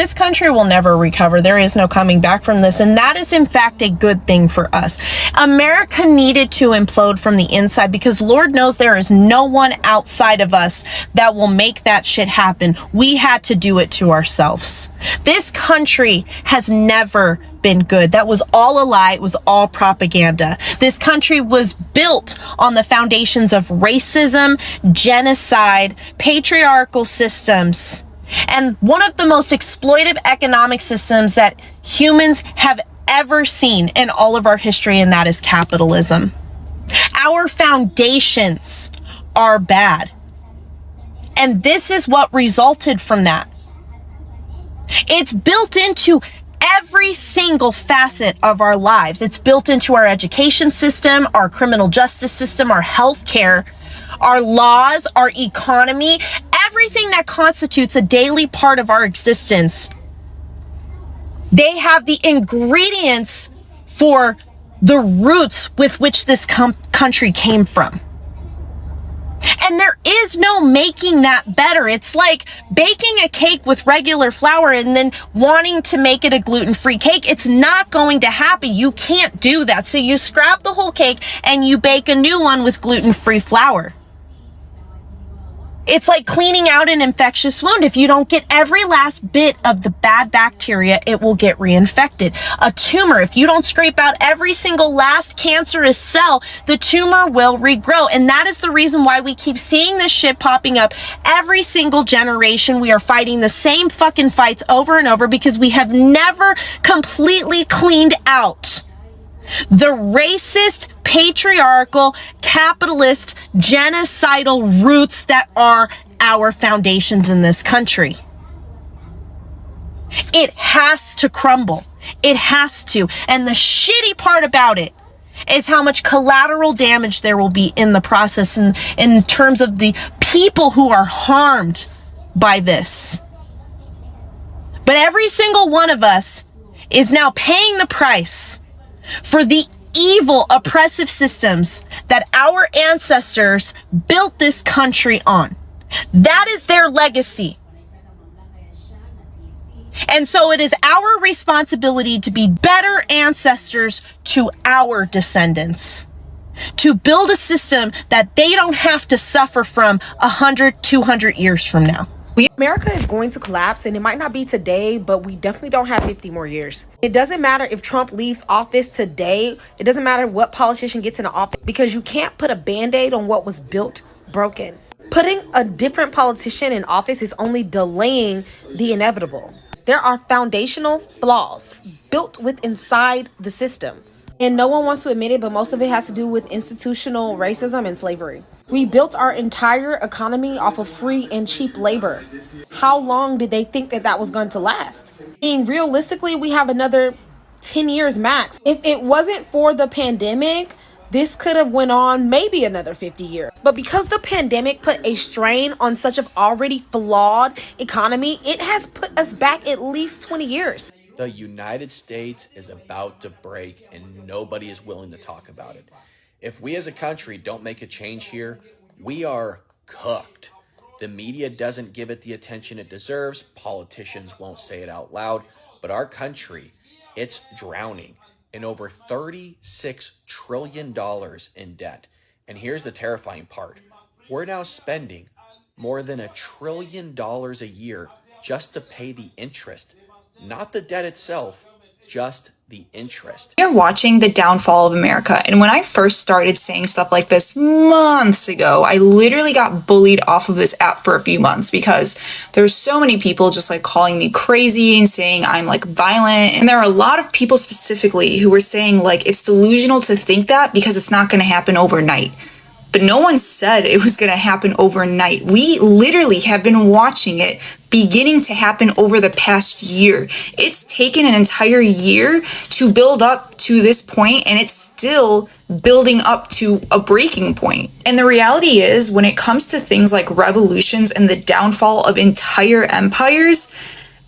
this country will never recover. There is no coming back from this. And that is, in fact, a good thing for us. America needed to implode from the inside because Lord knows there is no one outside of us that will make that shit happen. We had to do it to ourselves. This country has never been good. That was all a lie. It was all propaganda. This country was built on the foundations of racism, genocide, patriarchal systems, and one of the most exploitive economic systems that humans have ever seen in all of our history, and that is capitalism. Our foundations are bad. And this is what resulted from that. It's built into every single facet of our lives. It's built into our education system, our criminal justice system, our healthcare, our laws, our economy, everything that constitutes a daily part of our existence. They have the ingredients for the roots with which this country came from. And there is no making that better. It's like baking a cake with regular flour and then wanting to make it a gluten-free cake. It's not going to happen. You can't do that. So you scrap the whole cake and you bake a new one with gluten-free flour. It's like cleaning out an infectious wound. If you don't get every last bit of the bad bacteria, it will get reinfected. A tumor, if you don't scrape out every single last cancerous cell, the tumor will regrow. And that is the reason why we keep seeing this shit popping up every single generation. We are fighting the same fucking fights over and over because we have never completely cleaned out the racist, patriarchal, capitalist, genocidal roots that are our foundations in this country. It has to crumble. It has to. And the shitty part about it is how much collateral damage there will be in the process in terms of the people who are harmed by this. But every single one of us is now paying the price for the evil, oppressive systems that our ancestors built this country on. That is their legacy. And so it is our responsibility to be better ancestors to our descendants, to build a system that they don't have to suffer from 100, 200 years from now. America is going to collapse, and it might not be today, but we definitely don't have 50 more years. It doesn't matter if Trump leaves office today. It doesn't matter what politician gets into office, because you can't put a band-aid on what was built broken. Putting a different politician in office is only delaying the inevitable. There are foundational flaws built inside the system. And no one wants to admit it, but most of it has to do with institutional racism and slavery. We built our entire economy off of free and cheap labor. How long did they think that was going to last? I mean, realistically, we have another 10 years max. If it wasn't for the pandemic, this could have went on maybe another 50 years. But because the pandemic put a strain on such an already flawed economy, it has put us back at least 20 years. The United States is about to break and nobody is willing to talk about it. If we as a country don't make a change here, we are cooked. The media doesn't give it the attention it deserves. Politicians won't say it out loud, but our country, it's drowning in over $36 trillion in debt. And here's the terrifying part. We're now spending more than $1 trillion a year just to pay the interest. Not the debt itself, just the interest. You're watching the downfall of America. And when I first started saying stuff like this months ago, I literally got bullied off of this app for a few months because there's so many people just like calling me crazy and saying I'm like violent. And there are a lot of people specifically who were saying like it's delusional to think that because it's not going to happen overnight. But no one said it was going to happen overnight. We literally have been watching it beginning to happen over the past year. It's taken an entire year to build up to this point, and it's still building up to a breaking point. And the reality is, when it comes to things like revolutions and the downfall of entire empires,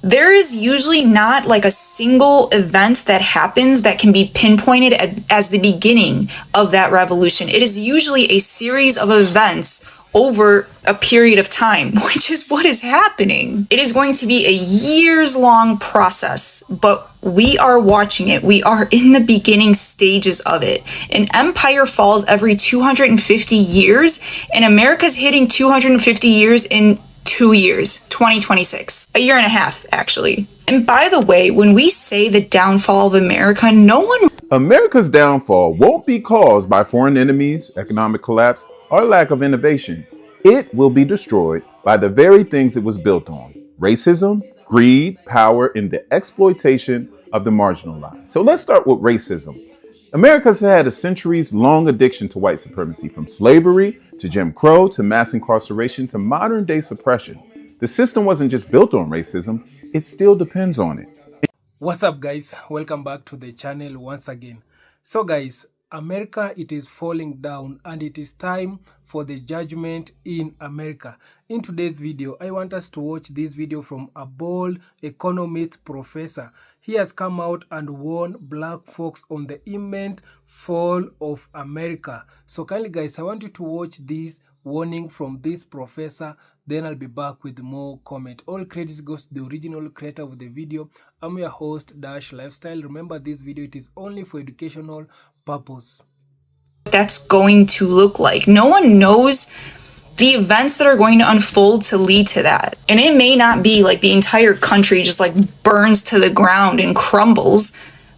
there is usually not like a single event that happens that can be pinpointed as the beginning of that revolution. It is usually a series of events over a period of time, which is what is happening. It is going to be a years-long process, but we are watching it. We are in the beginning stages of it. An empire falls every 250 years, and America's hitting 250 years in 2 years, 2026. A year and a half, actually. And by the way, when we say the downfall of America, no one... America's downfall won't be caused by foreign enemies, economic collapse, or lack of innovation. It will be destroyed by the very things it was built on: racism, greed, power, and the exploitation of the marginalized. So let's start with racism. America's had a centuries-long addiction to white supremacy, from slavery to Jim Crow to mass incarceration to modern-day suppression. The system wasn't just built on racism, it still depends on it. What's up, guys? Welcome back to the channel once again. So guys, America, it is falling down and it is time for the judgment in America. In today's video, I want us to watch this video from a bold economist professor. He has come out and warned black folks on the imminent fall of America. So kindly guys, I want you to watch this warning from this professor, then I'll be back with more comment. All credits goes to the original creator of the video. I'm your host, Dash Lifestyle. Remember, this video, it is only for educational purpose. That's going to look like. No one knows the events that are going to unfold to lead to that. And it may not be like the entire country just like burns to the ground and crumbles,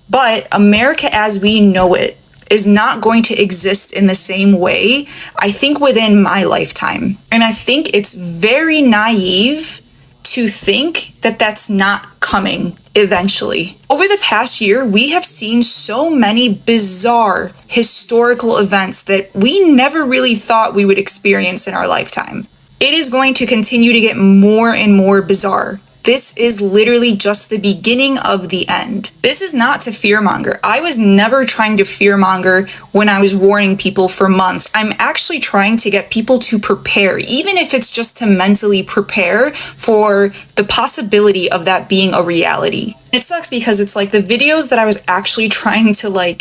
but America as we know it is not going to exist in the same way, I think, within my lifetime. And I think it's very naive to think that that's not coming eventually. Over the past year, we have seen so many bizarre historical events that we never really thought we would experience in our lifetime. It is going to continue to get more and more bizarre. This is literally just the beginning of the end. This is not to fearmonger. I was never trying to fearmonger when I was warning people for months. I'm actually trying to get people to prepare, even if it's just to mentally prepare for the possibility of that being a reality. It sucks because it's like the videos that I was actually trying to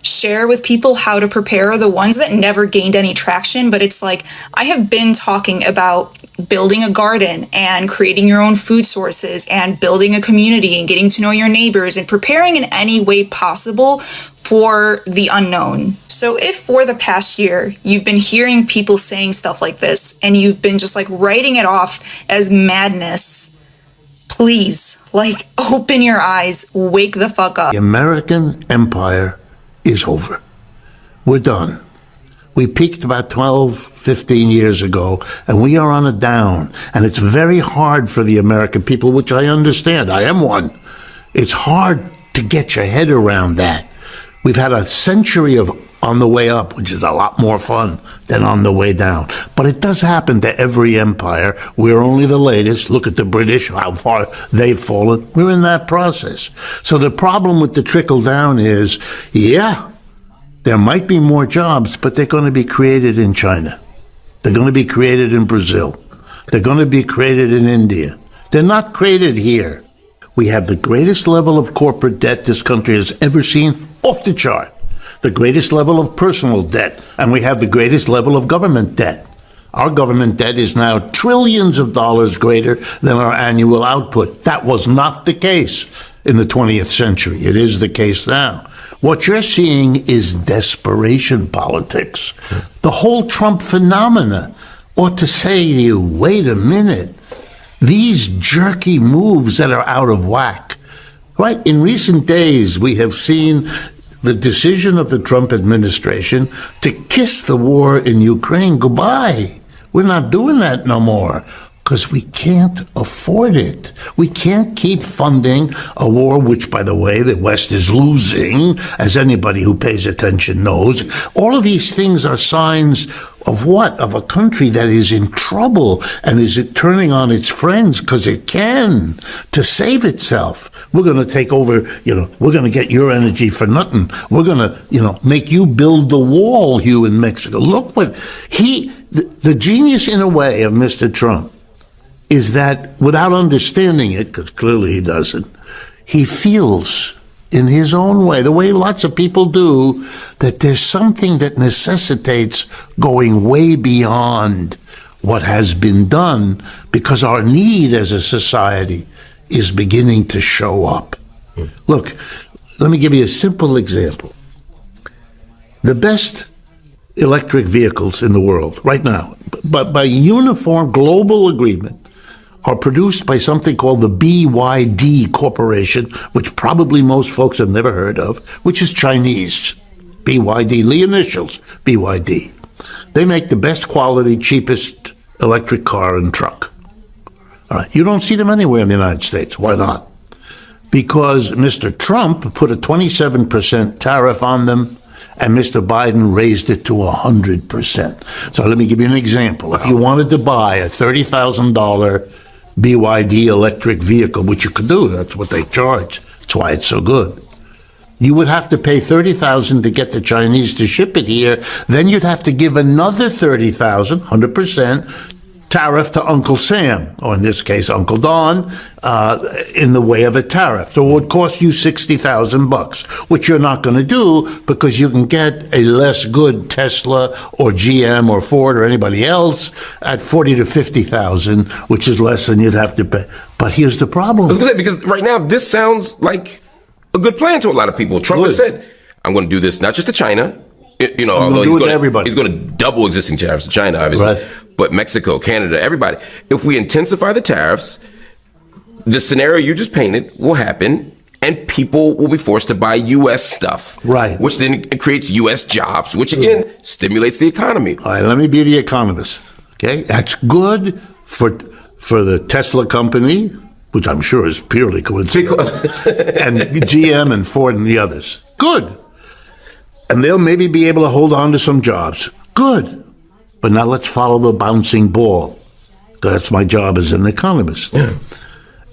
share with people how to prepare are the ones that never gained any traction, but it's like I have been talking about building a garden and creating your own food sources and building a community and getting to know your neighbors and preparing in any way possible for the unknown. So if for the past year you've been hearing people saying stuff like this and you've been just writing it off as madness, please open your eyes, wake the fuck up. The American empire is over. We're done. We peaked about 12, 15 years ago, and we are on a down. And it's very hard for the American people, which I understand. I am one. It's hard to get your head around that. We've had a century of on the way up, which is a lot more fun than on the way down. But it does happen to every empire. We're only the latest. Look at the British, how far they've fallen. We're in that process. So the problem with the trickle down is, yeah, there might be more jobs, but they're going to be created in China. They're going to be created in Brazil. They're going to be created in India. They're not created here. We have the greatest level of corporate debt this country has ever seen, off the chart. The greatest level of personal debt, and we have the greatest level of government debt. Our government debt is now trillions of dollars greater than our annual output. That was not the case in the 20th century. It is the case now. What you're seeing is desperation politics. The whole Trump phenomena ought to say to you, wait a minute, these jerky moves that are out of whack. Right? In recent days, we have seen the decision of the Trump administration to kiss the war in Ukraine goodbye. We're not doing that no more because we can't afford it. We can't keep funding a war, which, by the way, the West is losing, as anybody who pays attention knows. All of these things are signs of what? Of a country that is in trouble and is it turning on its friends because it can to save itself. We're going to take over, we're going to get your energy for nothing. We're going to, make you build the wall, you in Mexico. Look what the genius in a way of Mr. Trump is that without understanding it, because clearly he doesn't, he feels in his own way, the way lots of people do, that there's something that necessitates going way beyond what has been done, because our need as a society is beginning to show up. Look, let me give you a simple example. The best electric vehicles in the world right now, but by uniform global agreement, are produced by something called the BYD Corporation, which probably most folks have never heard of, which is Chinese. BYD, the initials, BYD. They make the best quality, cheapest electric car and truck. All right, you don't see them anywhere in the United States. Why not? Because Mr. Trump put a 27% tariff on them, and Mr. Biden raised it to 100%. So let me give you an example. If you wanted to buy a $30,000 BYD electric vehicle, which you could do, that's what they charge. That's why it's so good. You would have to pay $30,000 to get the Chinese to ship it here. Then you'd have to give another $30,000, 100%, tariff to Uncle Sam, or in this case, Uncle Don, in the way of a tariff. So it would cost you $60,000, which you're not going to do because you can get a less good Tesla or GM or Ford or anybody else at $40,000 to $50,000, which is less than you'd have to pay. But here's the problem. I was going to say, because right now this sounds like a good plan to a lot of people. Trump has said, I'm going to do this not just to China, although he's going to double existing tariffs to China, obviously, right, but Mexico, Canada, everybody. If we intensify the tariffs, the scenario you just painted will happen, and people will be forced to buy U.S. stuff, right? Which then creates U.S. jobs, which again stimulates the economy. All right, let me be the economist. Okay, that's good for the Tesla company, which I'm sure is purely coincidental, and GM and Ford and the others. Good. And they'll maybe be able to hold on to some jobs. Good. But now let's follow the bouncing ball. That's my job as an economist. Yeah.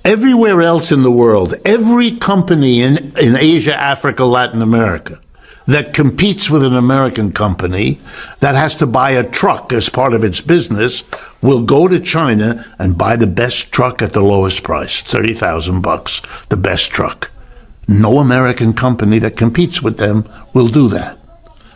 Everywhere else in the world, every company in Asia, Africa, Latin America that competes with an American company that has to buy a truck as part of its business will go to China and buy the best truck at the lowest price, $30,000, the best truck. No American company that competes with them will do that.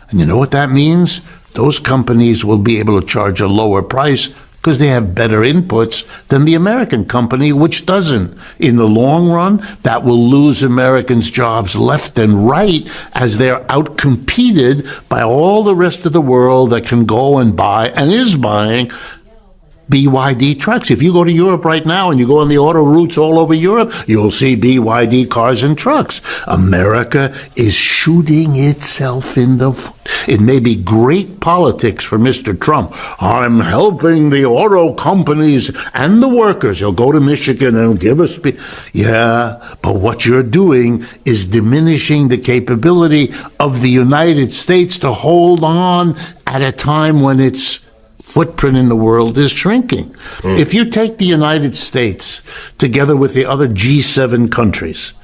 And you know what that means? Those companies will be able to charge a lower price because they have better inputs than the American company, which doesn't. In the long run, that will lose Americans' jobs left and right as they're outcompeted by all the rest of the world that can go and buy and is buying BYD trucks. If you go to Europe right now and you go on the auto routes all over Europe, you'll see BYD cars and trucks. America is shooting itself in the foot. It may be great politics for Mr. Trump. I'm helping the auto companies and the workers. He'll go to Michigan and give us... Yeah, but what you're doing is diminishing the capability of the United States to hold on at a time when its footprint in the world is shrinking. If you take the United States together with the other G7 countries,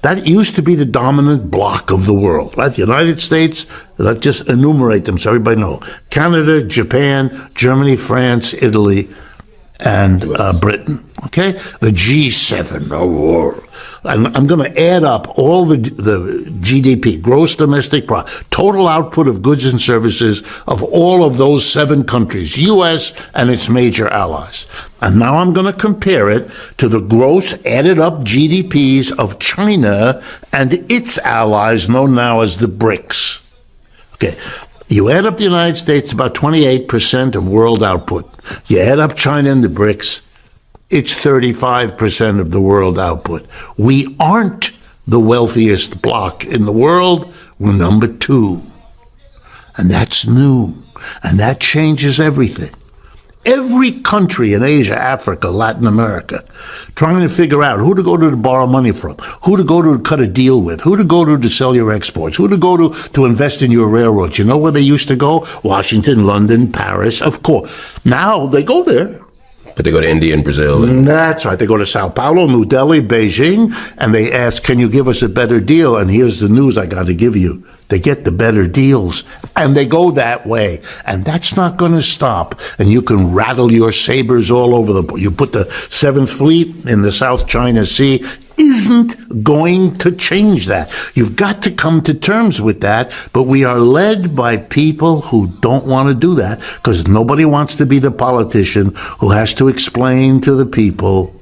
that used to be the dominant bloc of the world, right? The United States, let's just enumerate them so everybody knows. Canada, Japan, Germany, France, Italy, and Britain, okay? The G7, I'm going to add up all the GDP, gross domestic product, total output of goods and services of all of those 7 countries, U.S. and its major allies. And now I'm going to compare it to the gross added up GDPs of China and its allies, known now as the BRICS. Okay. You add up the United States, about 28% of world output. You add up China and the BRICS, it's 35% of the world output. We aren't the wealthiest bloc in the world. We're number 2. And that's new. And that changes everything. Every country in Asia, Africa, Latin America, trying to figure out who to go to borrow money from, who to go to cut a deal with, who to go to sell your exports, who to go to invest in your railroads. You know where they used to go? Washington, London, Paris, of course. Now they go there. But they go to India and Brazil. That's right. They go to Sao Paulo, New Delhi, Beijing, and they ask, can you give us a better deal? And here's the news I got to give you. They get the better deals, and they go that way. And that's not going to stop. And you can rattle your sabers all over you put the 7th Fleet in the South China Sea. isn't going to change that. You've got to come to terms with that, but we are led by people who don't want to do that because nobody wants to be the politician who has to explain to the people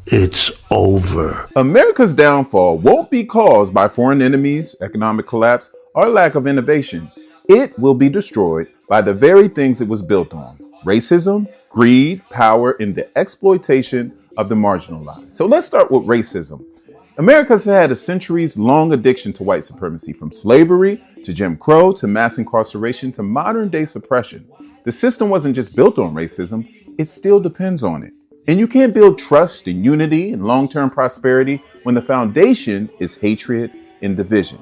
it's over. America's downfall won't be caused by foreign enemies, economic collapse, or lack of innovation. It will be destroyed by the very things it was built on: racism, greed, power, and the exploitation of the marginalized. So let's start with racism. America's had a centuries-long addiction to white supremacy, from slavery to Jim Crow to mass incarceration to modern-day suppression. The system wasn't just built on racism, it still depends on it. And you can't build trust and unity and long-term prosperity when the foundation is hatred and division.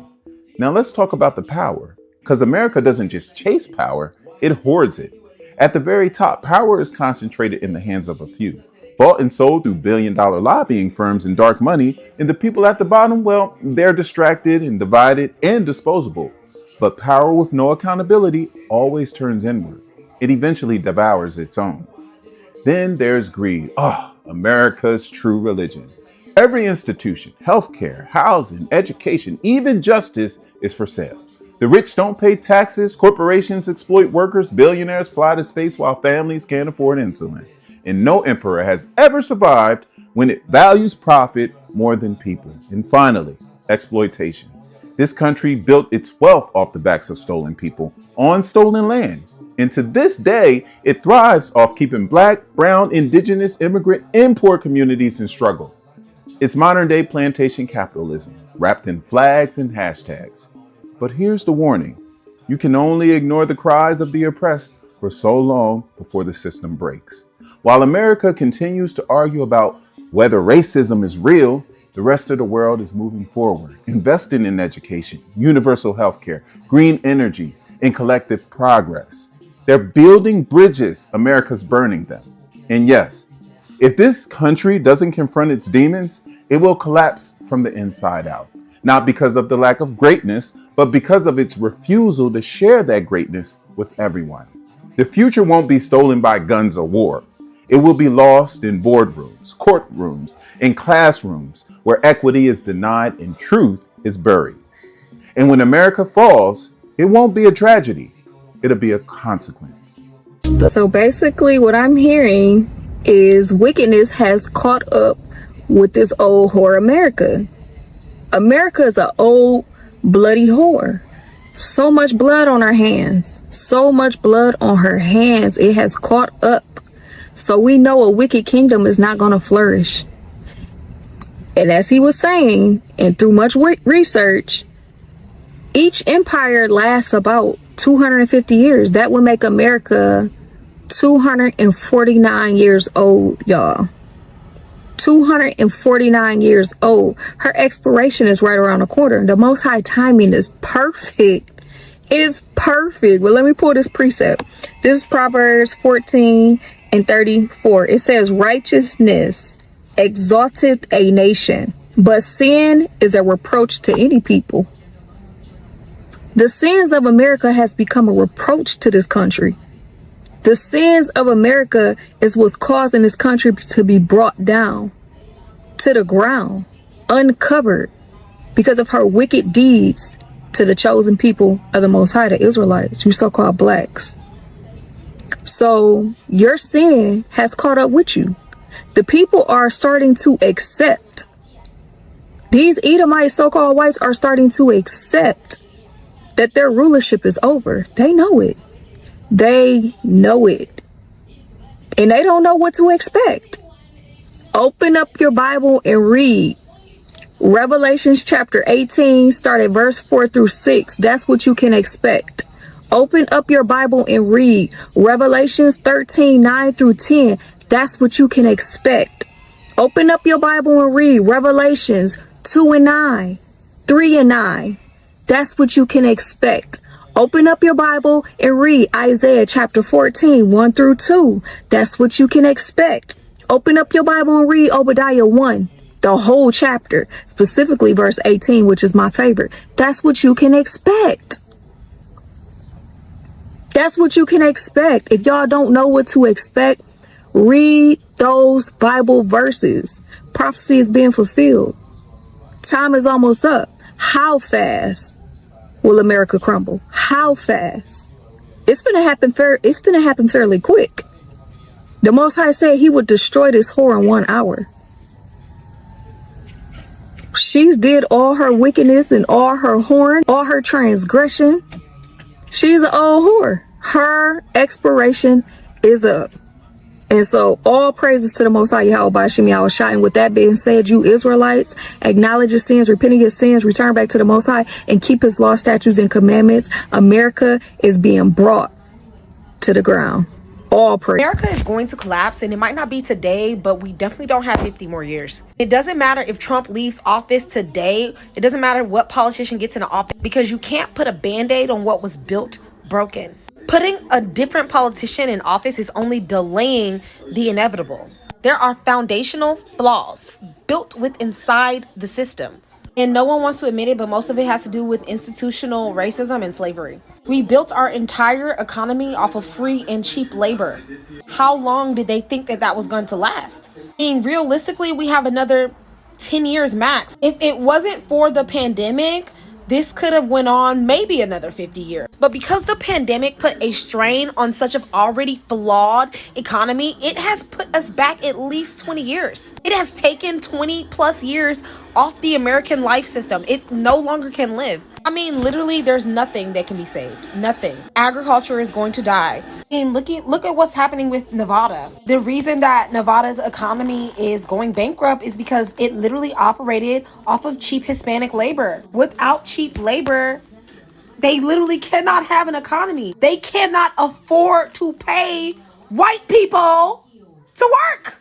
Now let's talk about the power, because America doesn't just chase power, it hoards it. At the very top, power is concentrated in the hands of a few, bought and sold through billion-dollar lobbying firms and dark money, and the people at the bottom, well, they're distracted and divided and disposable. But power with no accountability always turns inward. It eventually devours its own. Then there's greed. America's true religion. Every institution, healthcare, housing, education, even justice is for sale. The rich don't pay taxes, corporations exploit workers, billionaires fly to space while families can't afford insulin. And no emperor has ever survived when it values profit more than people. And finally, exploitation. This country built its wealth off the backs of stolen people on stolen land. And to this day, it thrives off keeping Black, brown, indigenous, immigrant, and poor communities in struggle. It's modern-day plantation capitalism, wrapped in flags and hashtags. But here's the warning. You can only ignore the cries of the oppressed for so long before the system breaks. While America continues to argue about whether racism is real, the rest of the world is moving forward, investing in education, universal healthcare, green energy, and collective progress. They're building bridges, America's burning them. And yes, if this country doesn't confront its demons, it will collapse from the inside out. Not because of the lack of greatness, but because of its refusal to share that greatness with everyone. The future won't be stolen by guns or war. It will be lost in boardrooms, courtrooms, and classrooms where equity is denied and truth is buried. And when America falls, it won't be a tragedy. It'll be a consequence. So basically what I'm hearing is wickedness has caught up with this old whore America. America is an old bloody whore. So much blood on her hands. So much blood on her hands. It has caught up. So we know a wicked kingdom is not going to flourish. And as he was saying, and through much research, each empire lasts about 250 years. That would make America 249 years old, y'all. 249 years old. Her expiration is right around the corner. The Most High timing is perfect. It is perfect. Well, let me pull this precept. This is Proverbs 14:34. It says, righteousness exalteth a nation, but sin is a reproach to any people. The sins of America has become a reproach to this country. The sins of America is what's causing this country to be brought down to the ground, uncovered because of her wicked deeds to the chosen people of the Most High, the Israelites, you so-called blacks. So your sin has caught up with you. The people are starting to accept. These Edomite so-called whites are starting to accept that their rulership is over. They know it. They know it. And they don't know what to expect. Open up your Bible and read Revelations chapter 18, start at verse 4-6. That's what you can expect. Open up your Bible and read Revelations 13, 9-10. That's what you can expect. Open up your Bible and read Revelations 2-9, 3-9. That's what you can expect. Open up your Bible and read Isaiah chapter 14, 1-2. That's what you can expect. Open up your Bible and read Obadiah 1, the whole chapter, specifically verse 18, which is my favorite. That's what you can expect. That's what you can expect. If y'all don't know what to expect, read those Bible verses. Prophecy is being fulfilled. Time is almost up. How fast will America crumble? How fast? It's gonna happen fairly quick. The Most High said he would destroy this whore in 1 hour. She's did all her wickedness and all her whoring, all her transgression. She's an old whore. Her expiration is up. And so all praises to the Most High Yahweh Bashim Yahushua. And with that being said, you Israelites, acknowledge your sins, repent of your sins, return back to the Most High, and keep his law, statutes, and commandments. America is being brought to the ground. All praise. America is going to collapse, and it might not be today, but we definitely don't have 50 more years. It doesn't matter if Trump leaves office today. It doesn't matter what politician gets into office, because you can't put a band-aid on what was built broken. Putting a different politician in office is only delaying the inevitable. There are foundational flaws built inside the system. And no one wants to admit it, but most of it has to do with institutional racism and slavery. We built our entire economy off of free and cheap labor. How long did they think that was going to last? I mean, realistically, we have another 10 years max. If it wasn't for the pandemic, this could have went on maybe another 50 years. But because the pandemic put a strain on such an already flawed economy, it has put us back at least 20 years. It has taken 20 plus years off the American life system. It no longer can live. I mean, literally, there's nothing that can be saved. Nothing. Agriculture is going to die. I mean, look at what's happening with Nevada. The reason that Nevada's economy is going bankrupt is because it literally operated off of cheap Hispanic labor. Without cheap labor, they literally cannot have an economy. They cannot afford to pay white people to work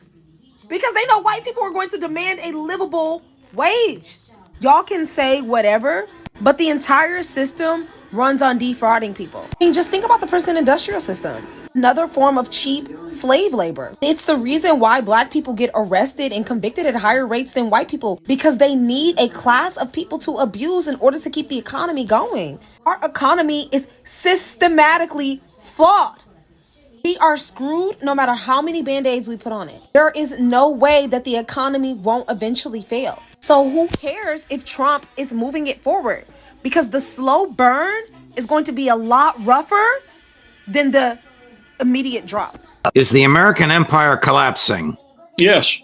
because they know white people are going to demand a livable wage. Y'all can say whatever, but the entire system runs on defrauding people. I mean, just think about the prison industrial system. Another form of cheap slave labor. It's the reason why black people get arrested and convicted at higher rates than white people, because they need a class of people to abuse in order to keep the economy going. Our economy is systematically flawed. We are screwed no matter how many band-aids we put on it. There is no way that the economy won't eventually fail. So who cares if Trump is moving it forward? Because the slow burn is going to be a lot rougher than the immediate drop. Is the American empire collapsing? Yes,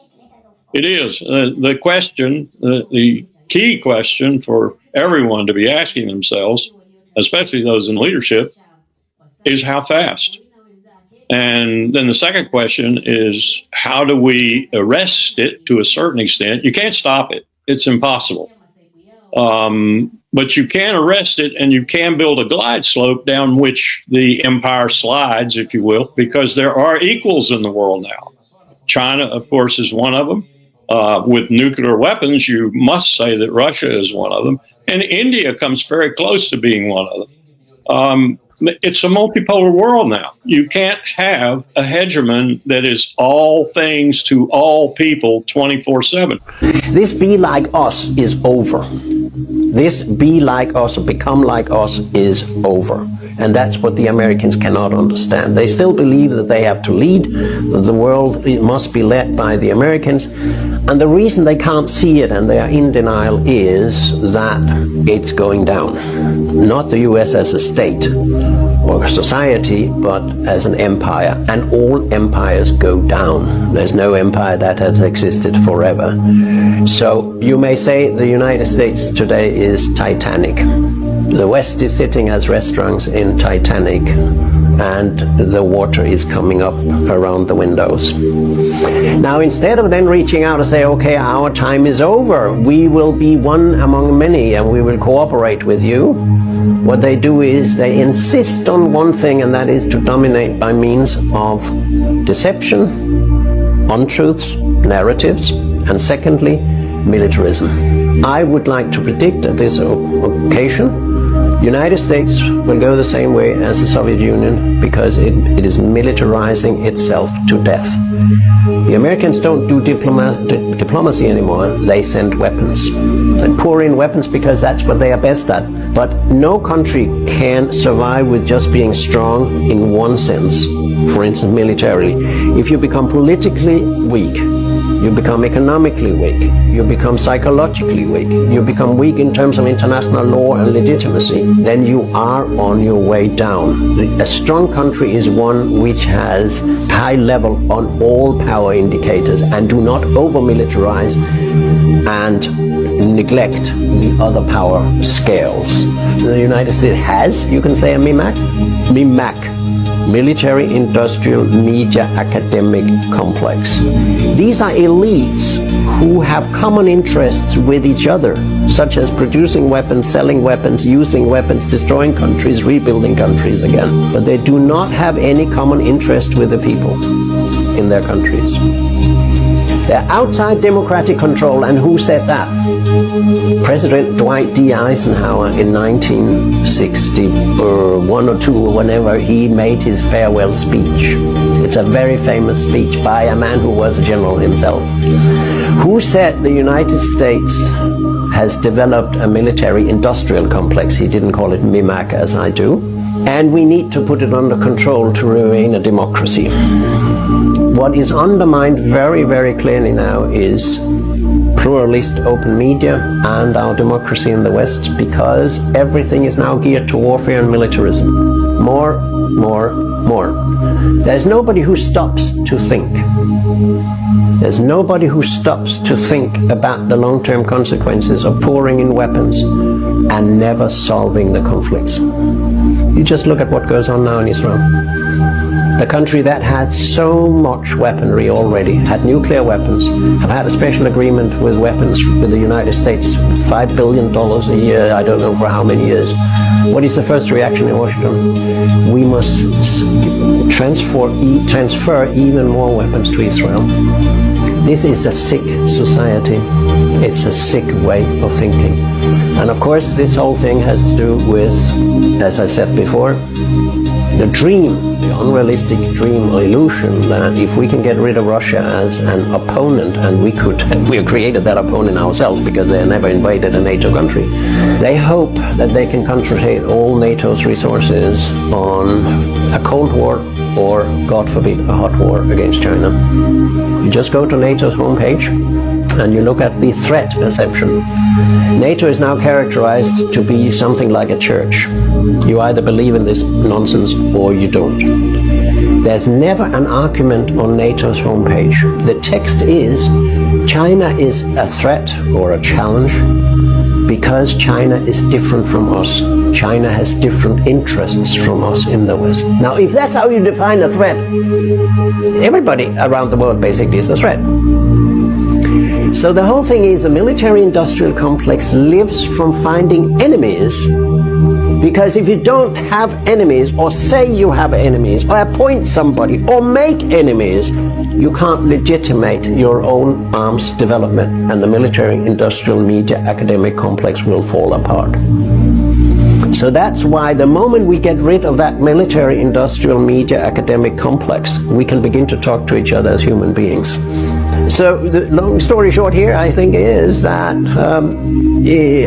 it is. The question, the key question for everyone to be asking themselves, especially those in leadership, is how fast? And then the second question is, how do we arrest it to a certain extent? You can't stop it. It's impossible. But you can arrest it, and you can build a glide slope down which the empire slides, if you will, because there are equals in the world now. China, of course, is one of them. With nuclear weapons, you must say that Russia is one of them. And India comes very close to being one of them. It's a multipolar world now. You can't have a hegemon that is all things to all people 24/7. This be like us is over. This be like us or become like us is over. And that's what the Americans cannot understand. They still believe that they have to lead. The world must be led by the Americans. And the reason they can't see it and they are in denial is that it's going down. Not the US as a state or a society, but as an empire. And all empires go down. There's no empire that has existed forever. So you may say the United States today is Titanic. The West is sitting as restaurants in Titanic, and the water is coming up around the windows. Now, instead of then reaching out and say, okay, our time is over, we will be one among many and we will cooperate with you, what they do is they insist on one thing, and that is to dominate by means of deception, untruths, narratives, and secondly, militarism. I would like to predict at this occasion, United States will go the same way as the Soviet Union because it is militarizing itself to death. The Americans don't do diplomacy anymore. They send weapons. They pour in weapons because that's what they are best at. But no country can survive with just being strong in one sense, for instance, militarily. If you become politically weak, you become economically weak, you become psychologically weak, you become weak in terms of international law and legitimacy, then you are on your way down. A strong country is one which has high level on all power indicators and do not over-militarize and neglect the other power scales. The United States has, you can say, a MIMAC, military, industrial, media, academic complex. These are elites who have common interests with each other, such as producing weapons, selling weapons, using weapons, destroying countries, rebuilding countries again. But they do not have any common interest with the people in their countries. They're outside democratic control, and who said that? President Dwight D. Eisenhower in 1960 or 1 or 2 or whenever he made his farewell speech. It's a very famous speech by a man who was a general himself, who said the United States has developed a military industrial complex. He didn't call it MIMAC as I do. And we need to put it under control to remain a democracy. What is undermined very, very clearly now is pluralist open media and our democracy in the West, because everything is now geared to warfare and militarism. More. There's nobody who stops to think. There's nobody who stops to think about the long-term consequences of pouring in weapons and never solving the conflicts. You just look at what goes on now in Israel. A country that had so much weaponry already, had nuclear weapons, have had a special agreement with weapons with the United States, $5 billion a year, I don't know for how many years. What is the first reaction in Washington? We must transfer even more weapons to Israel. This is a sick society. It's a sick way of thinking. And of course, this whole thing has to do with, as I said before, the dream, the unrealistic dream or illusion that if we can get rid of Russia as an opponent, and we have created that opponent ourselves because they never invaded a NATO country, they hope that they can concentrate all NATO's resources on a Cold War or, God forbid, a hot war against China. You just go to NATO's homepage and you look at the threat perception. NATO is now characterized to be something like a church. You either believe in this nonsense or you don't. There's never an argument on NATO's homepage. The text is, China is a threat or a challenge because China is different from us. China has different interests from us in the West. Now, if that's how you define a threat, everybody around the world basically is a threat. So the whole thing is a military-industrial complex lives from finding enemies, because if you don't have enemies, or say you have enemies, or appoint somebody, or make enemies, you can't legitimate your own arms development, and the military-industrial media academic complex will fall apart. So that's why the moment we get rid of that military-industrial media academic complex, we can begin to talk to each other as human beings. So the long story short here, I think, is that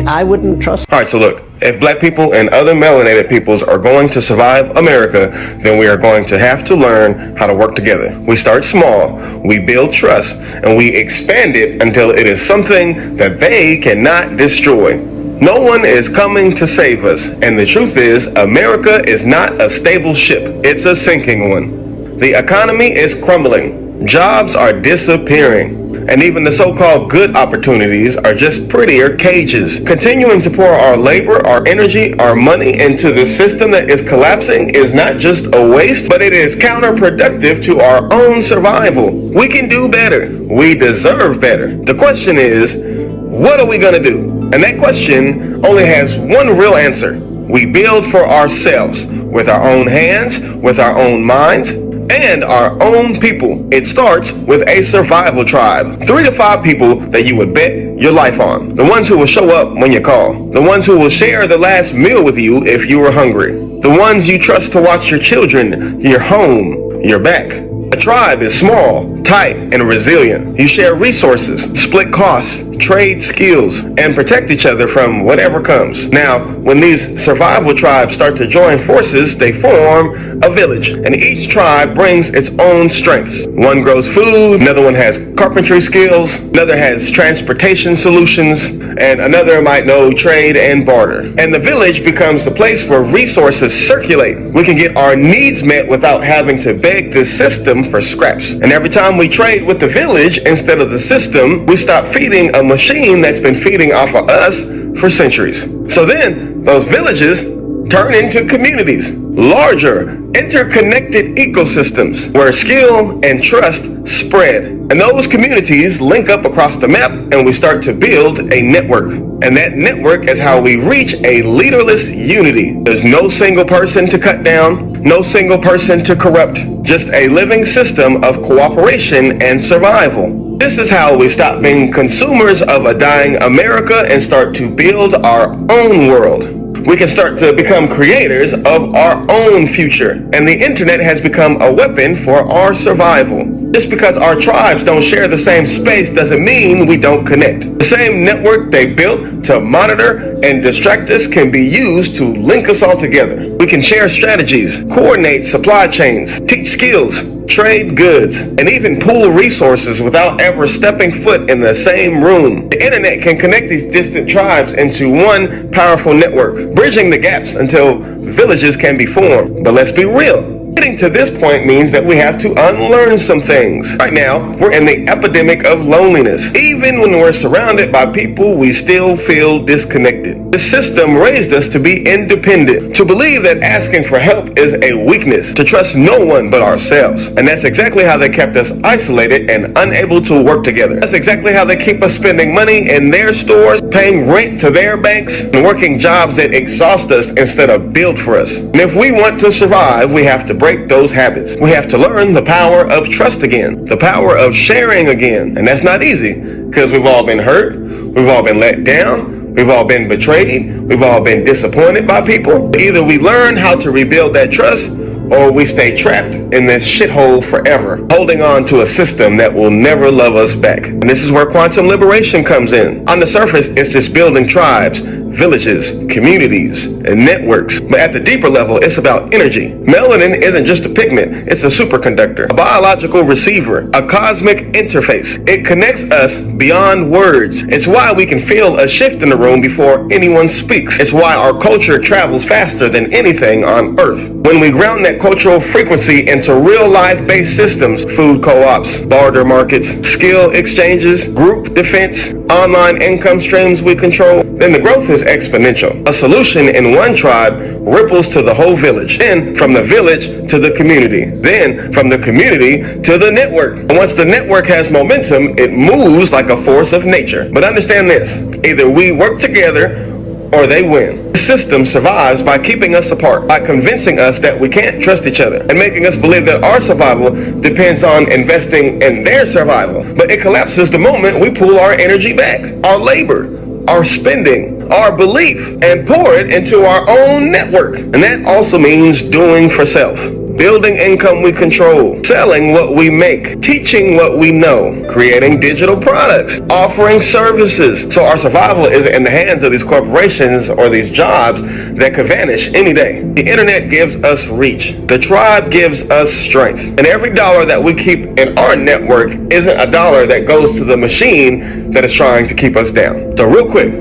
I wouldn't trust. All right, so look, if black people and other melanated peoples are going to survive America, then we are going to have to learn how to work together. We start small, we build trust, and we expand it until it is something that they cannot destroy. No one is coming to save us, and the truth is, America is not a stable ship, it's a sinking one. The economy is crumbling. Jobs are disappearing, and even the so-called good opportunities are just prettier cages. Continuing to pour our labor, our energy, our money into the system that is collapsing is not just a waste, but it is counterproductive to our own survival. We can do better. We deserve better. The question is, what are we gonna do? And that question only has one real answer. We build for ourselves, with our own hands, with our own minds, and our own people. It starts with a survival tribe. 3 to 5 people that you would bet your life on. The ones who will show up when you call. The ones who will share the last meal with you if you were hungry. The ones you trust to watch your children, your home, your back. A tribe is small, tight and resilient. You share resources, split costs, trade skills, and protect each other from whatever comes. Now, when these survival tribes start to join forces, they form a village, and each tribe brings its own strengths. One grows food, another one has carpentry skills, another has transportation solutions, and another might know trade and barter. And the village becomes the place where resources circulate. We can get our needs met without having to beg the system for scraps. And every time we trade with the village instead of the system, we stop feeding a machine that's been feeding off of us for centuries. So then those villages turn into communities, larger, interconnected ecosystems where skill and trust spread. And those communities link up across the map, and we start to build a network. And that network is how we reach a leaderless unity. There's no single person to cut down, no single person to corrupt, just a living system of cooperation and survival. This is how we stop being consumers of a dying America and start to build our own world. We can start to become creators of our own future, and the internet has become a weapon for our survival. Just because our tribes don't share the same space doesn't mean we don't connect. The same network they built to monitor and distract us can be used to link us all together. We can share strategies, coordinate supply chains, teach skills, trade goods, and even pool resources without ever stepping foot in the same room. The internet can connect these distant tribes into one powerful network, bridging the gaps until villages can be formed. But let's be real. Getting to this point means that we have to unlearn some things. Right now, we're in the epidemic of loneliness. Even when we're surrounded by people, we still feel disconnected. The system raised us to be independent, to believe that asking for help is a weakness, to trust no one but ourselves. And that's exactly how they kept us isolated and unable to work together. That's exactly how they keep us spending money in their stores, paying rent to their banks, and working jobs that exhaust us instead of build for us. And if we want to survive, we have to break those habits. We have to learn the power of trust again, the power of sharing again. And that's not easy, because we've all been hurt, we've all been let down, we've all been betrayed, we've all been disappointed by people. Either we learn how to rebuild that trust, or we stay trapped in this shithole forever, holding on to a system that will never love us back. And this is where quantum liberation comes in. On the surface, it's just building tribes, villages, communities, and networks. But at the deeper level, it's about energy. Melanin isn't just a pigment, it's a superconductor, a biological receiver, a cosmic interface. It connects us beyond words. It's why we can feel a shift in the room before anyone speaks. It's why our culture travels faster than anything on Earth. When we ground that cultural frequency into real life-based systems, food co-ops, barter markets, skill exchanges, group defense, online income streams we control, then the growth is exponential. A solution in one tribe ripples to the whole village, then from the village to the community, then from the community to the network. And once the network has momentum, it moves like a force of nature. But understand this, either we work together or they win. The system survives by keeping us apart, by convincing us that we can't trust each other, and making us believe that our survival depends on investing in their survival. But it collapses the moment we pull our energy back, our labor, our spending, our belief, and pour it into our own network. And that also means doing for self. Building income we control, selling what we make, teaching what we know, creating digital products, offering services. So our survival isn't in the hands of these corporations or these jobs that could vanish any day. The internet gives us reach. The tribe gives us strength. And every dollar that we keep in our network isn't a dollar that goes to the machine that is trying to keep us down. So real quick,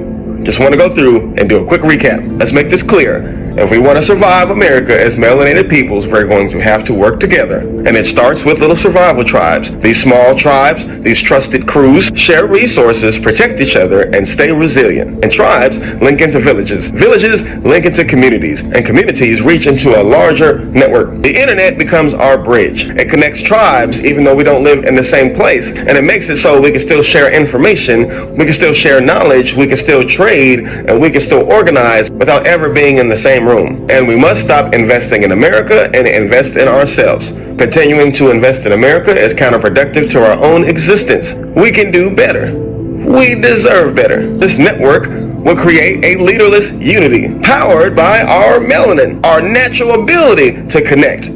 just want to go through and do a quick recap. Let's make this clear. If we want to survive America as melanated peoples, we're going to have to work together. And it starts with little survival tribes. These small tribes, these trusted crews, share resources, protect each other, and stay resilient. And tribes link into villages. Villages link into communities. And communities reach into a larger network. The internet becomes our bridge. It connects tribes even though we don't live in the same place. And it makes it so we can still share information, we can still share knowledge, we can still trade, and we can still organize without ever being in the same room. And we must stop investing in America and invest in ourselves. Continuing to invest in America is counterproductive to our own existence. We can do better. We deserve better. This network will create a leaderless unity powered by our melanin, our natural ability to connect,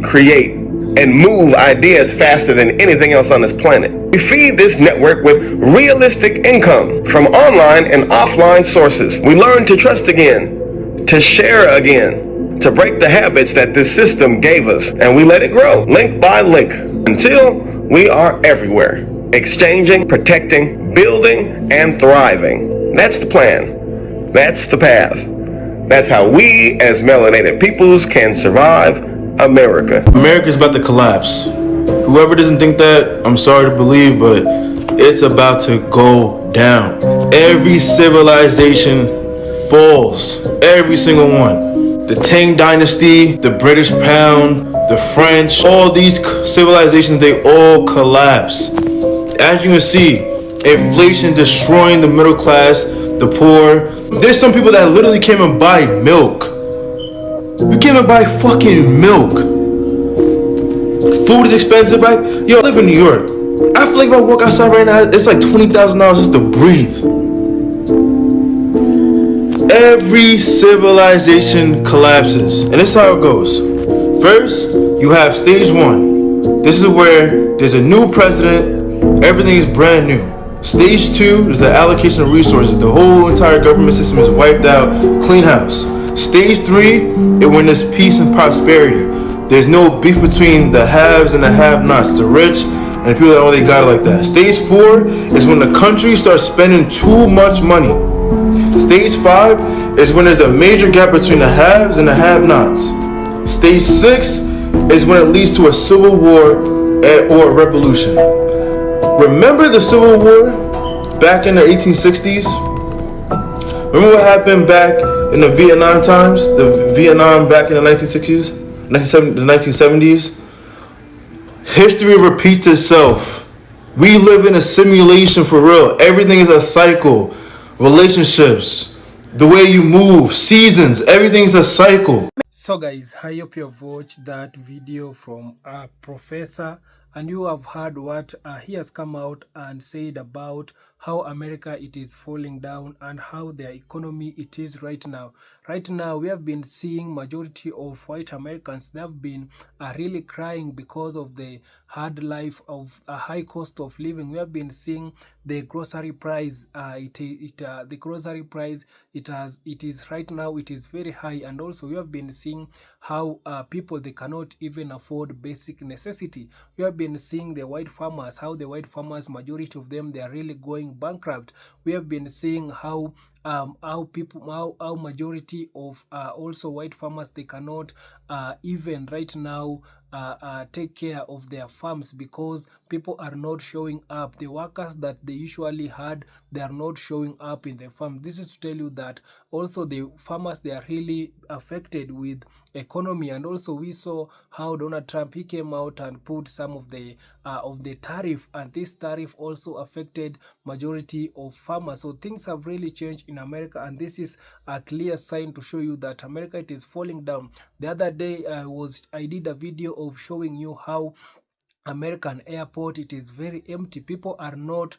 create, and move ideas faster than anything else on this planet. We feed this network with realistic income from online and offline sources. We learn to trust again, to share again, to break the habits that this system gave us, and we let it grow link by link until we are everywhere, exchanging, protecting, building, and thriving. That's the plan. That's the path. That's how we as melanated peoples can survive America. America's about to collapse. Whoever doesn't think that, I'm sorry to believe, but it's about to go down. Every civilization falls. Every single one. The Tang Dynasty, the British Pound, the French, all these civilizations, they all collapse. As you can see, inflation destroying the middle class, the poor. There's some people that literally can't even buy milk. You can't even buy fucking milk. Food is expensive, right? Yo, I live in New York. I feel like if I walk outside right now, it's like $20,000 just to breathe. Every civilization collapses, and this is how it goes. First, you have stage one. This is where there's a new president, everything is brand new. Stage two is the allocation of resources. The whole entire government system is wiped out, clean house. Stage three is when there's peace and prosperity. There's no beef between the haves and the have-nots, the rich and the people that only got it like that. Stage four is when the country starts spending too much money. Stage five is when there's a major gap between the haves and the have-nots. Stage six is when it leads to a civil war or a revolution. Remember the Civil War back in the 1860s? Remember what happened back in the Vietnam times? The Vietnam back in the 1960s, the 1970s? History repeats itself. We live in a simulation for real. Everything is a cycle. Relationships, the way you move, seasons, everything's a cycle. So guys, I hope you have watched that video from a professor and you have heard what he has come out and said about how America it is falling down and how their economy it is right now. Right now, we have been seeing majority of white Americans, they have been really crying because of the hard life of a high cost of living. We have been seeing the grocery price, the grocery price, it is right now, it is very high. And also we have been seeing how people, they cannot even afford basic necessity. We have been seeing the white farmers, how the white farmers, majority of them, they are really going bankrupt. We have been seeing how majority of also white farmers, they cannot even right now take care of their farms because people are not showing up. The workers that they usually had, they are not showing up in the farm. This is to tell you that also the farmers, they are really affected with economy. And also we saw how Donald Trump, he came out and put some of the tariff, and this tariff also affected majority of farmers. So things have really changed in America, and this is a clear sign to show you that America it is falling down. The other day I did a video of showing you how American airport it is very empty. People are not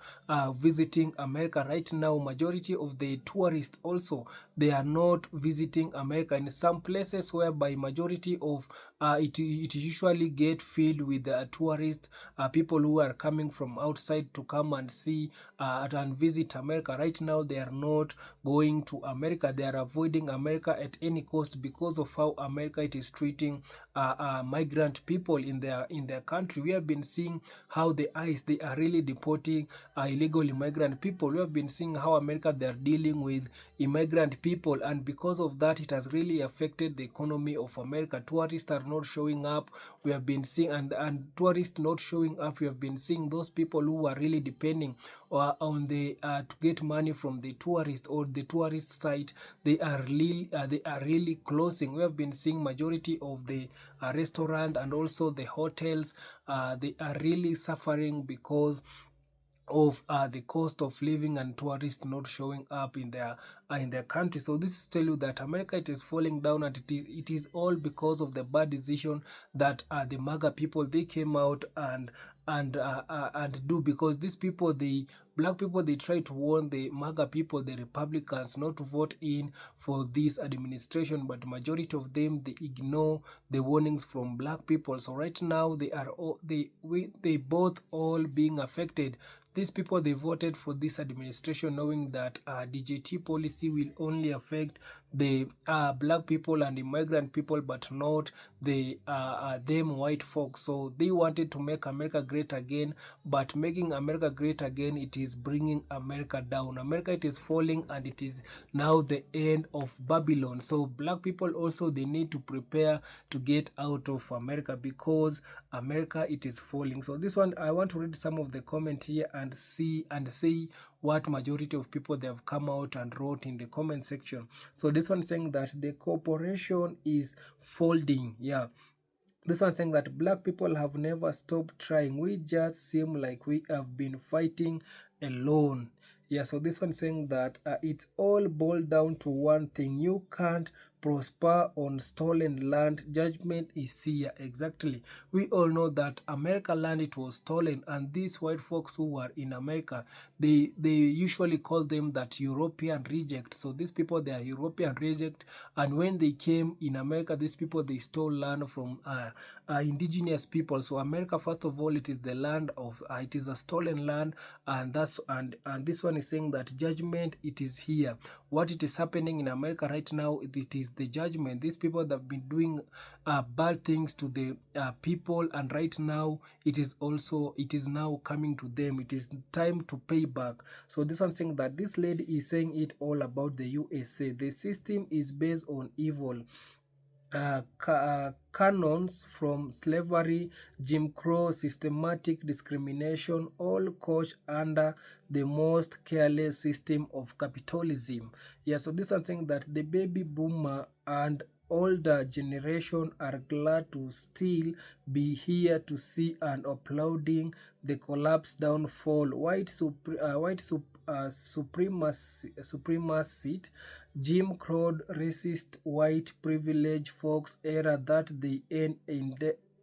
visiting America right now. Majority of the tourists also, they are not visiting America. In some places whereby majority of it usually get filled with tourists, people who are coming from outside to come and see and visit America. Right now they are not going to America. They are avoiding America at any cost because of how America it is treating migrant people in their country. We have been seeing how the ICE, they are really deporting illegal immigrant people. We have been seeing how America, they are dealing with immigrant people, and because of that it has really affected the economy of America. Tourists are not showing up. We have been seeing and tourists not showing up. We have been seeing those people who are really depending on the to get money from the tourist or the tourist site, they are really closing. We have been seeing majority of the restaurant and also the hotels, they are really suffering because of the cost of living and tourists not showing up in their country. So this is to tell you that America it is falling down, and it is all because of the bad decision that the MAGA people, they came out and and do, because these people, the black people, they try to warn the MAGA people, the Republicans, not to vote in for this administration, but majority of them, they ignore the warnings from black people. So right now they are all, they both all being affected. These people, they voted for this administration knowing that DJT policy will only affect the black people and immigrant people, but not the them white folks. So they wanted to make America great again, but making America great again, it is bringing America down. America, it is falling, and it is now the end of Babylon. So black people also, they need to prepare to get out of America, because America, it is falling. So this one, I want to read some of the comment here and see and say what majority of people they have come out and wrote in the comment section. So this one saying that the corporation is folding. Yeah, this one saying that black people have never stopped trying. We just seem like we have been fighting alone. Yeah, so this one saying that it's all boiled down to one thing: you can't prosper on stolen land. Judgment is here. Exactly. We all know that America land, it was stolen, and these white folks who were in America, they usually call them that European reject. So these people, they are European reject, and when they came in America, these people, they stole land from indigenous people. So America, first of all, it is the land of it is a stolen land, and that's and this one is saying that judgment, it is here. What it is happening in America right now, it is the judgment. These people that have been doing bad things to the people, and right now it is now coming to them. It is time to pay back. So this one saying that this lady is saying it all about the USA. The system is based on evil. Canons from slavery, Jim Crow, systematic discrimination, all coached under the most careless system of capitalism. Yeah, so this is saying that the baby boomer and older generation are glad to still be here to see and applauding the collapse, downfall, white supremacy, Jim Crow, racist, white privilege folks era that they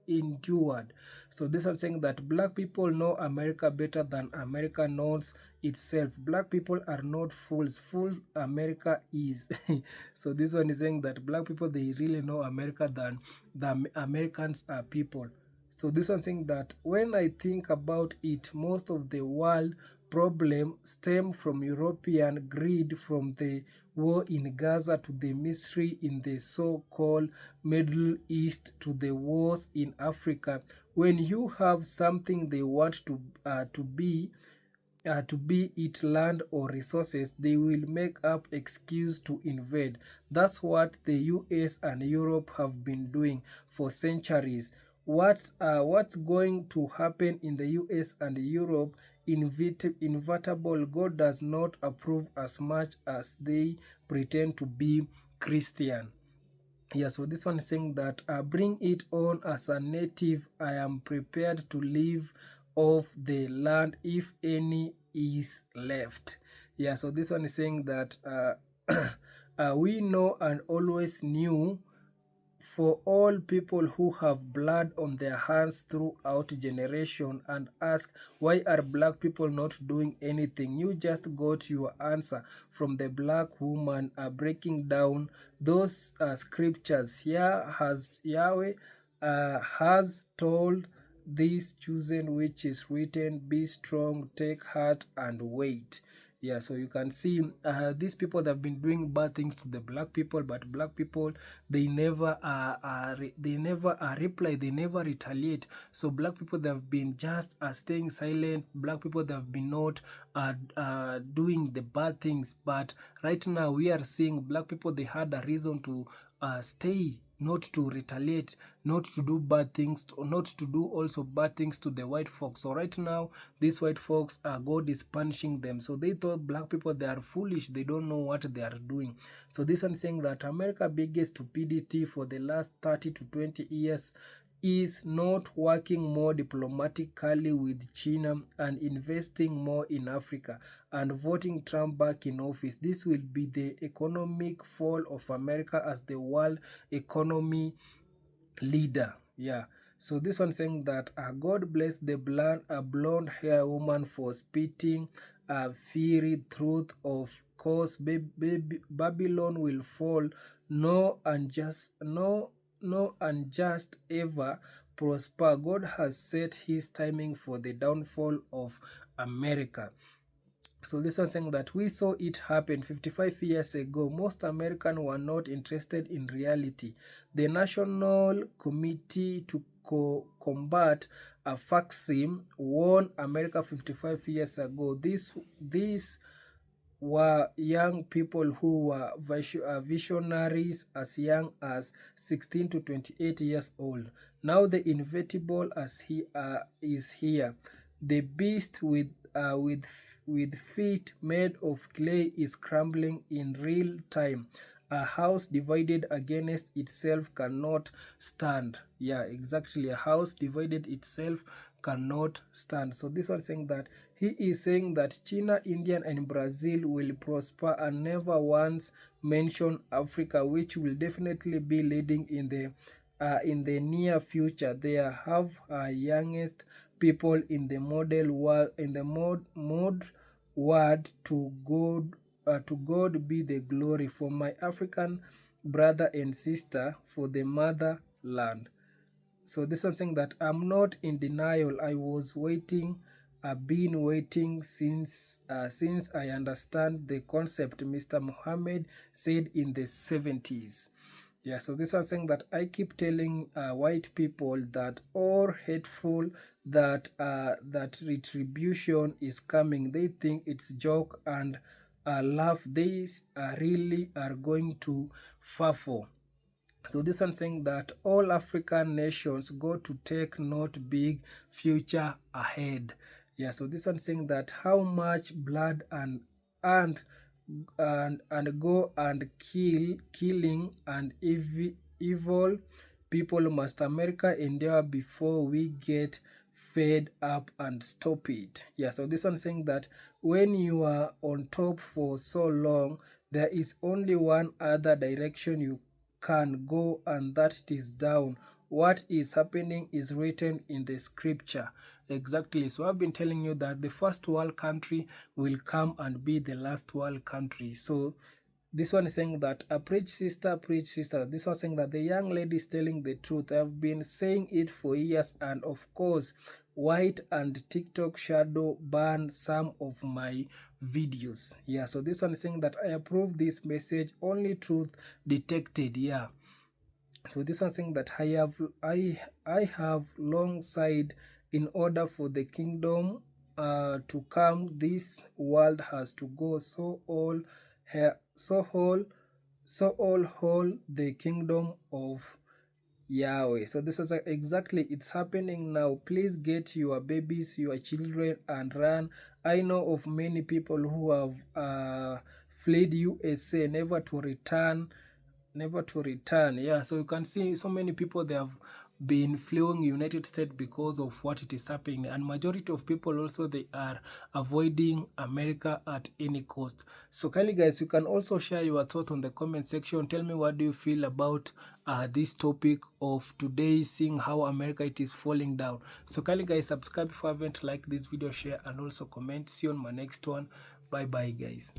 endured. So this is saying that black people know America better than America knows itself. Black people are not fools. Fool America is. So this one is saying that black people, they really know America than the Americans are people. So this one saying that when I think about it, most of the world problem stem from European greed, from the war in Gaza to the misery in the so-called Middle East to the wars in Africa. When you have something they want to be it land or resources, they will make up excuse to invade. That's what the US and Europe have been doing for centuries. What's going to happen in the US and Europe? Inevitable. God does not approve as much as they pretend to be Christian. Yeah, so this one is saying that bring it on. As a native, I am prepared to live off the land if any is left. Yeah, so this one is saying that we know and always knew, for all people who have blood on their hands throughout generation and ask, why are black people not doing anything? You just got your answer from the black woman breaking down those scriptures. Here has Yahweh has told this chosen, which is written, be strong, take heart, and wait. Yeah, so you can see these people that have been doing bad things to the black people, but black people, they never reply, they never retaliate. So black people that have been just staying silent, black people that have been not doing the bad things. But right now we are seeing black people, they had a reason to stay, not to retaliate, not to do bad things, not to do also bad things to the white folks. So right now, these white folks, God is punishing them. So they thought black people, they are foolish, they don't know what they are doing. So this one is saying that America's biggest stupidity for the last 30 to 20 years is not working more diplomatically with China and investing more in Africa and voting Trump back in office. This will be the economic fall of America as the world economy leader. Yeah. So this one saying that God bless the blonde hair woman for spitting a fiery truth. Of course, Babylon will fall. No unjust ever prosper. God has set his timing for the downfall of America. So this one saying that we saw it happen 55 years ago. Most Americans were not interested in reality. The National Committee to Combat a Fascism warned America 55 years ago. These were young people who were visionaries as young as 16 to 28 years old. Now the inevitable is here. The beast with feet made of clay is crumbling in real time. A house divided against itself cannot stand. Yeah, exactly. A house divided itself cannot stand. So this one saying that he is saying that China, India, and Brazil will prosper, and never once mention Africa, which will definitely be leading in the near future. They have youngest people in the model world, in the mod world. To God be the glory for my African brother and sister, for the motherland. So this one saying that I'm not in denial. I was waiting. I've been waiting since I understand the concept. Mr. Muhammad said in the 70s. Yeah, so this one saying that I keep telling white people that all hateful, that retribution is coming. They think it's joke and laugh. They really are going to further. So this one saying that all African nations go to take note, big future ahead. Yeah, so this one saying that how much blood and go and killing and evil people must America endure before we get fed up and stop it. Yeah, so this one saying that when you are on top for so long, there is only one other direction you can go, and that it is down. What is happening is written in the scripture. Exactly. So I've been telling you that the first world country will come and be the last world country. So this one is saying that preach sister, preach sister. This one saying that the young lady is telling the truth. I've been saying it for years, and of course white and TikTok shadow ban some of my videos. Yeah, so this one is saying that I approve this message, only truth detected. Yeah, so this one saying that I have long side in order for the kingdom to come. This world has to go, so all hold the kingdom of Yahweh. So this is exactly, it's happening now. Please get your babies, your children, and run. I know of many people who have fled USA, never to return. Yeah, so you can see so many people, they have been fleeing United States because of what it is happening, and majority of people also, they are avoiding America at any cost. So kindly guys, you can also share your thoughts on the comment section. Tell me, what do you feel about this topic of today, seeing how America it is falling down. So kindly guys, subscribe if you haven't, like this video, share, and also comment. See you on my next one. Bye bye guys.